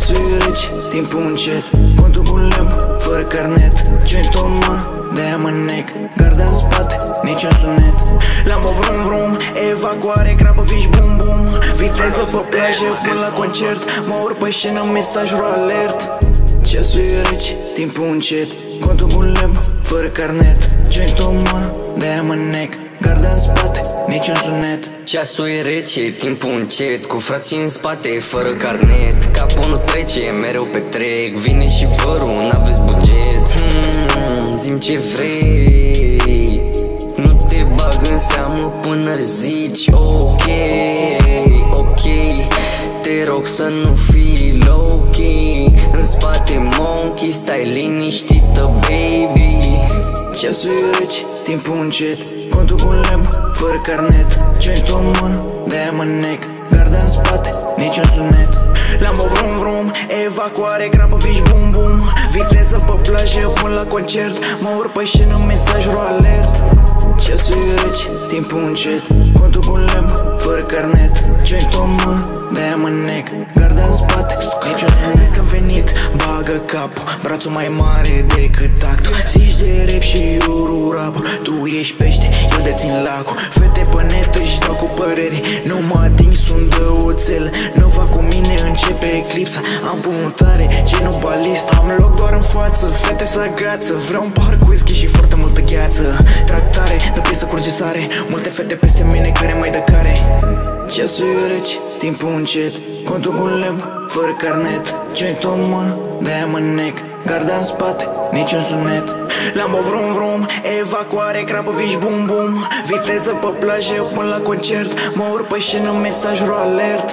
Ceasul e rece, timpul încet, contul cu lemn, fără carnet. Joint în mână, de-aia mă nec, garda în spate, niciun sunet. Lambo vrum vrum, evacuare, grabă, fiși bum bum. Viteză pe plajă până la concert, mă urc pe scenă, mesajul alert. Ceasul e rece, timpul încet, contul cu lemn, fără carnet. Joint în mână, de-aia mă nec, garda în spate, niciun sunet. Ceasul e rece, timpul încet, cu frații în spate, fără carnet. Capul nu trece, mereu petrec, vine și vărul, n-aveți buget. Zi-mi ce vrei, nu te bag în seamă până zici ok, ok. Te rog să nu fii low-key, în spate monkey, stai liniștită baby. Ceasul e rece, timpul încet, contul cu lemn, fără carnet. Joint în mână, de-aia mă nec, garda în spate, niciun sunet. Lambo vrum vrum, evacuare, grabă, fiși bum bum. Viteză pe plajă până la concert, mă urc pe scenă, mesajul alert. Ceasul e rece, timpul încet, contul cu lemn, fără carnet. Joint în mână, de-aia mă nec, garda în spate, niciun sunet. Că-am venit, bagă capul, brațul mai mare decât actul. Zici de rap și eu rap, tu ești pește, eu dețin lacul. Fete pe net își dau cu păreri, nu mă ating, sunt de oțel. Nu fac cu mine, începe eclipsa. Am pumutare, genul balist. Am loc doar în față, fete să agață. Vreau un pahar cu whisky și foarte multă gheață. Tractare, de pistă curge sare, multe fete peste mine care mai dă care. Ceasul e rece, timpul încet, contul cu lemn, fără carnet. Joint în mână, de-aia mă nec, garda în spate, niciun sunet. Lambo vrum vrum, evacuare, grabă, fiși bum bum. Viteză pe plajă până la concert, mă urc pe scenă, mesajul alert.